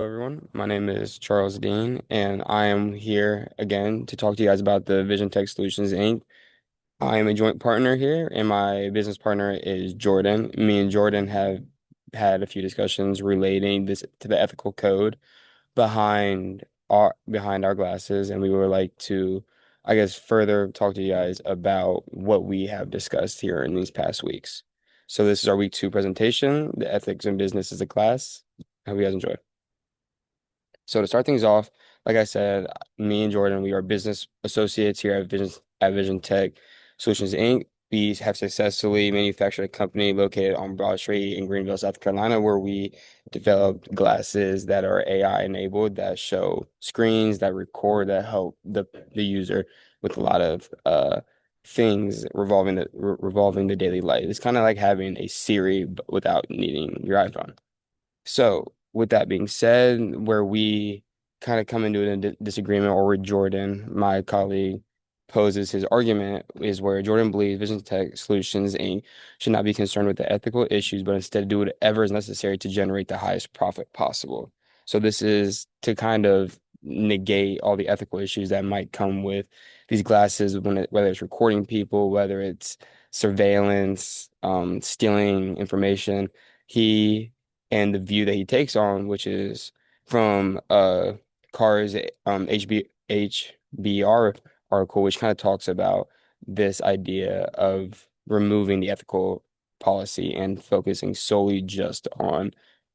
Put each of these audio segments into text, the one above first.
Everyone. My name is Charles Dean, and I am here again to talk to you guys about the Vision Tech Solutions Inc. I am a joint partner here, and my business partner is Jordan. Me and Jordan have had a few discussions relating this to the ethical code behind our glasses, and we would like to, I guess, further talk to you guys about what we have discussed here in these past weeks. So this is our week 2 presentation, the ethics in business as a class. I hope you guys enjoy. So to start things off, like I said, me and Jordan, we are business associates here at Vision Tech Solutions Inc. We have successfully manufactured a company located on Broad Street in Greenville, South Carolina, where we developed glasses that are AI enabled, that show screens, that record, that help the user with a lot of things revolving the daily life. It's kind of like having a Siri but without needing your iPhone. So, with that being said, where we kind of come into a disagreement, or where Jordan, my colleague, poses his argument, is where Jordan believes Vision Tech Solutions Inc. should not be concerned with the ethical issues, but instead do whatever is necessary to generate the highest profit possible. So, this is to kind of negate all the ethical issues that might come with these glasses, whether it's recording people, whether it's surveillance, stealing information. He and the view that he takes on, which is from Carr's HBR article, which kind of talks about this idea of removing the ethical policy and focusing solely just on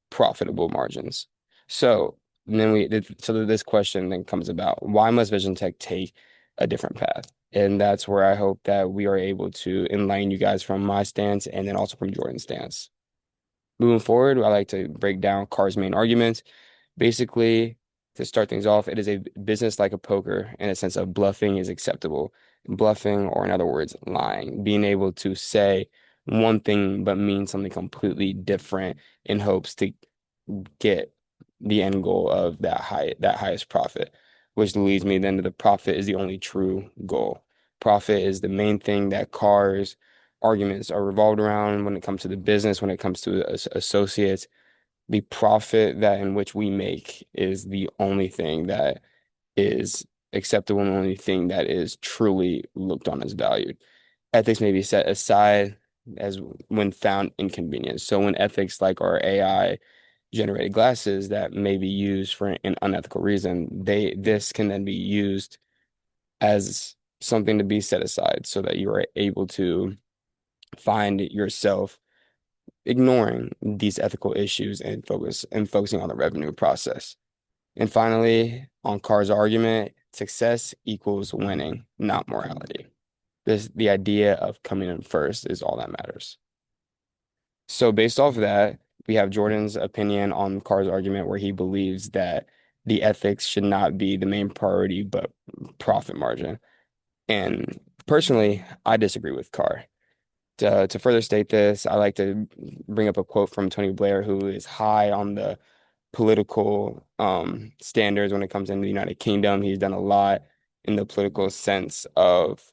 profitable margins. So this question then comes about, why must Vision Tech take a different path? And that's where I hope that we are able to enlighten you guys from my stance and then also from Jordan's stance. Moving forward, I like to break down Carr's main arguments. Basically, to start things off, it is a business like a poker in a sense of bluffing is acceptable. Bluffing, or in other words, lying, being able to say one thing but mean something completely different in hopes to get the end goal of that highest profit, which leads me then to the profit is the only true goal. Profit is the main thing that Carr's arguments are revolved around when it comes to the business, when it comes to associates. The profit that in which we make is the only thing that is acceptable and the only thing that is truly looked on as valued. Ethics may be set aside as when found inconvenient. So when ethics like our AI generated glasses that may be used for an unethical reason, this can then be used as something to be set aside so that you are able to find yourself ignoring these ethical issues and focusing on the revenue process. And finally, on Carr's argument, success equals winning, not morality. The idea of coming in first is all that matters. So based off of that, we have Jordan's opinion on Carr's argument where he believes that the ethics should not be the main priority, but profit margin. And personally, I disagree with Carr. To further state this, I like to bring up a quote from Tony Blair, who is high on the political standards when it comes into the United Kingdom. He's done a lot in the political sense of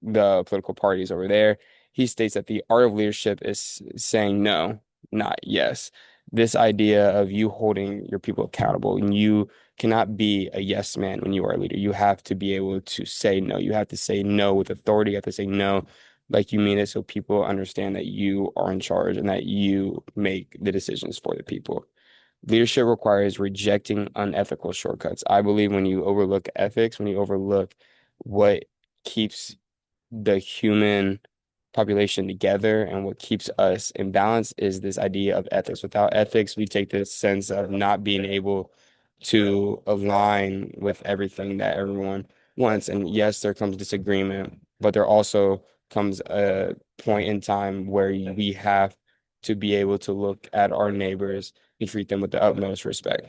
the political parties over there. He states that the art of leadership is saying no, not yes. This idea of you holding your people accountable, and you cannot be a yes man when you are a leader. You have to be able to say no. You have to say no with authority. You have to say no like you mean it so people understand that you are in charge and that you make the decisions for the people. Leadership requires rejecting unethical shortcuts. I believe when you overlook ethics, when you overlook what keeps the human population together and what keeps us in balance is this idea of ethics. Without ethics, we take this sense of not being able to align with everything that everyone wants. And yes, there comes disagreement, but there also comes a point in time where we have to be able to look at our neighbors and treat them with the utmost respect.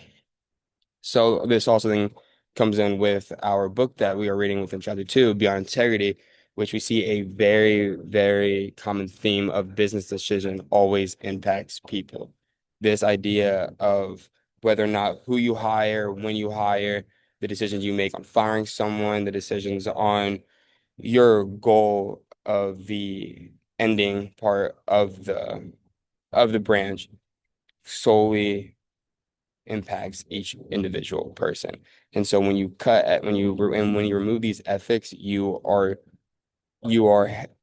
So this also then comes in with our book that we are reading within chapter 2, Beyond Integrity, which we see a very, very common theme of business decision always impacts people. This idea of whether or not who you hire, when you hire, the decisions you make on firing someone, the decisions on your goal of the ending part of the branch solely impacts each individual person. And so when you cut at when you remove these ethics, you are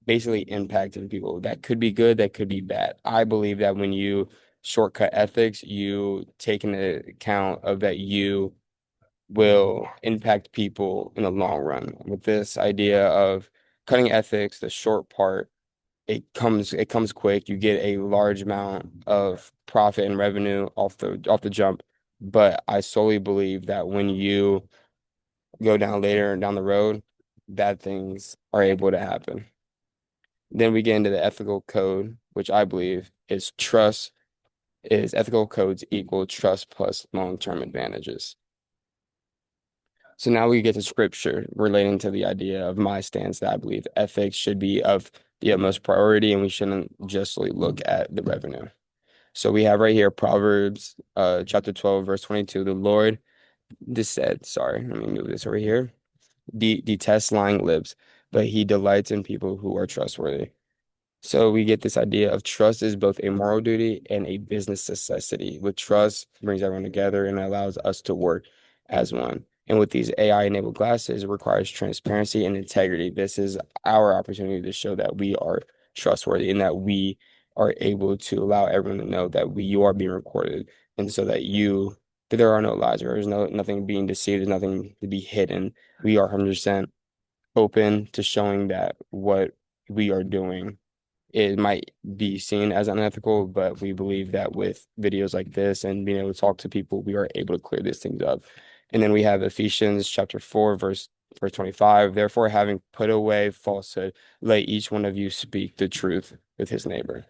basically impacting people. That could be good, that could be bad. I believe that when you shortcut ethics, you take into account of that you will impact people in the long run. With this idea of cutting ethics, the short part, it comes quick. You get a large amount of profit and revenue off the jump. But I solely believe that when you go down later down the road, bad things are able to happen. Then we get into the ethical code, which I believe is ethical codes equal trust plus long-term advantages. So now we get to scripture relating to the idea of my stance that I believe ethics should be of the utmost priority and we shouldn't justly look at the revenue. So we have right here Proverbs chapter 12, verse 22. The Lord this said, sorry, let me move this over here. Detests lying lips, but he delights in people who are trustworthy. So we get this idea of trust is both a moral duty and a business necessity. With trust, brings everyone together and allows us to work as one. And with these AI-enabled glasses, it requires transparency and integrity. This is our opportunity to show that we are trustworthy and that we are able to allow everyone to know that you are being recorded, and so that there are no lies, or there's nothing being deceived, there's nothing to be hidden. We are 100% open to showing that what we are doing it might be seen as unethical, but we believe that with videos like this and being able to talk to people, we are able to clear these things up. And then we have Ephesians chapter 4, verse 25. Therefore, having put away falsehood, let each one of you speak the truth with his neighbor.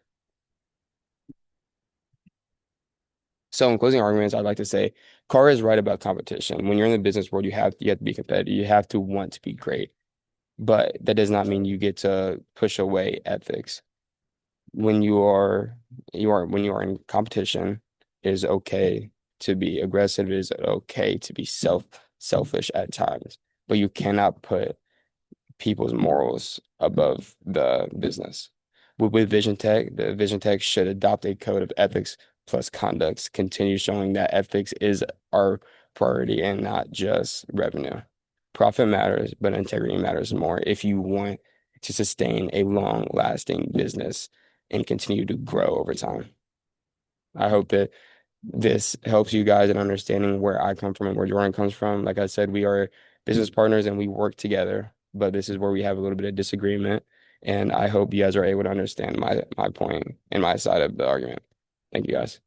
So in closing arguments, I'd like to say Carr is right about competition. When you're in the business world, you have to be competitive. You have to want to be great. But that does not mean you get to push away ethics. When you are in competition, it is okay to be aggressive. It is okay to be selfish at times, but you cannot put people's morals above the business. With Vision Tech, the Vision Tech should adopt a code of ethics plus conducts, continue showing that ethics is our priority and not just revenue. Profit matters, but integrity matters more if you want to sustain a long-lasting business and continue to grow over time. I hope that this helps you guys in understanding where I come from and where Jordan comes from. Like I said, we are business partners and we work together, but this is where we have a little bit of disagreement. And I hope you guys are able to understand my point and my side of the argument. Thank you guys.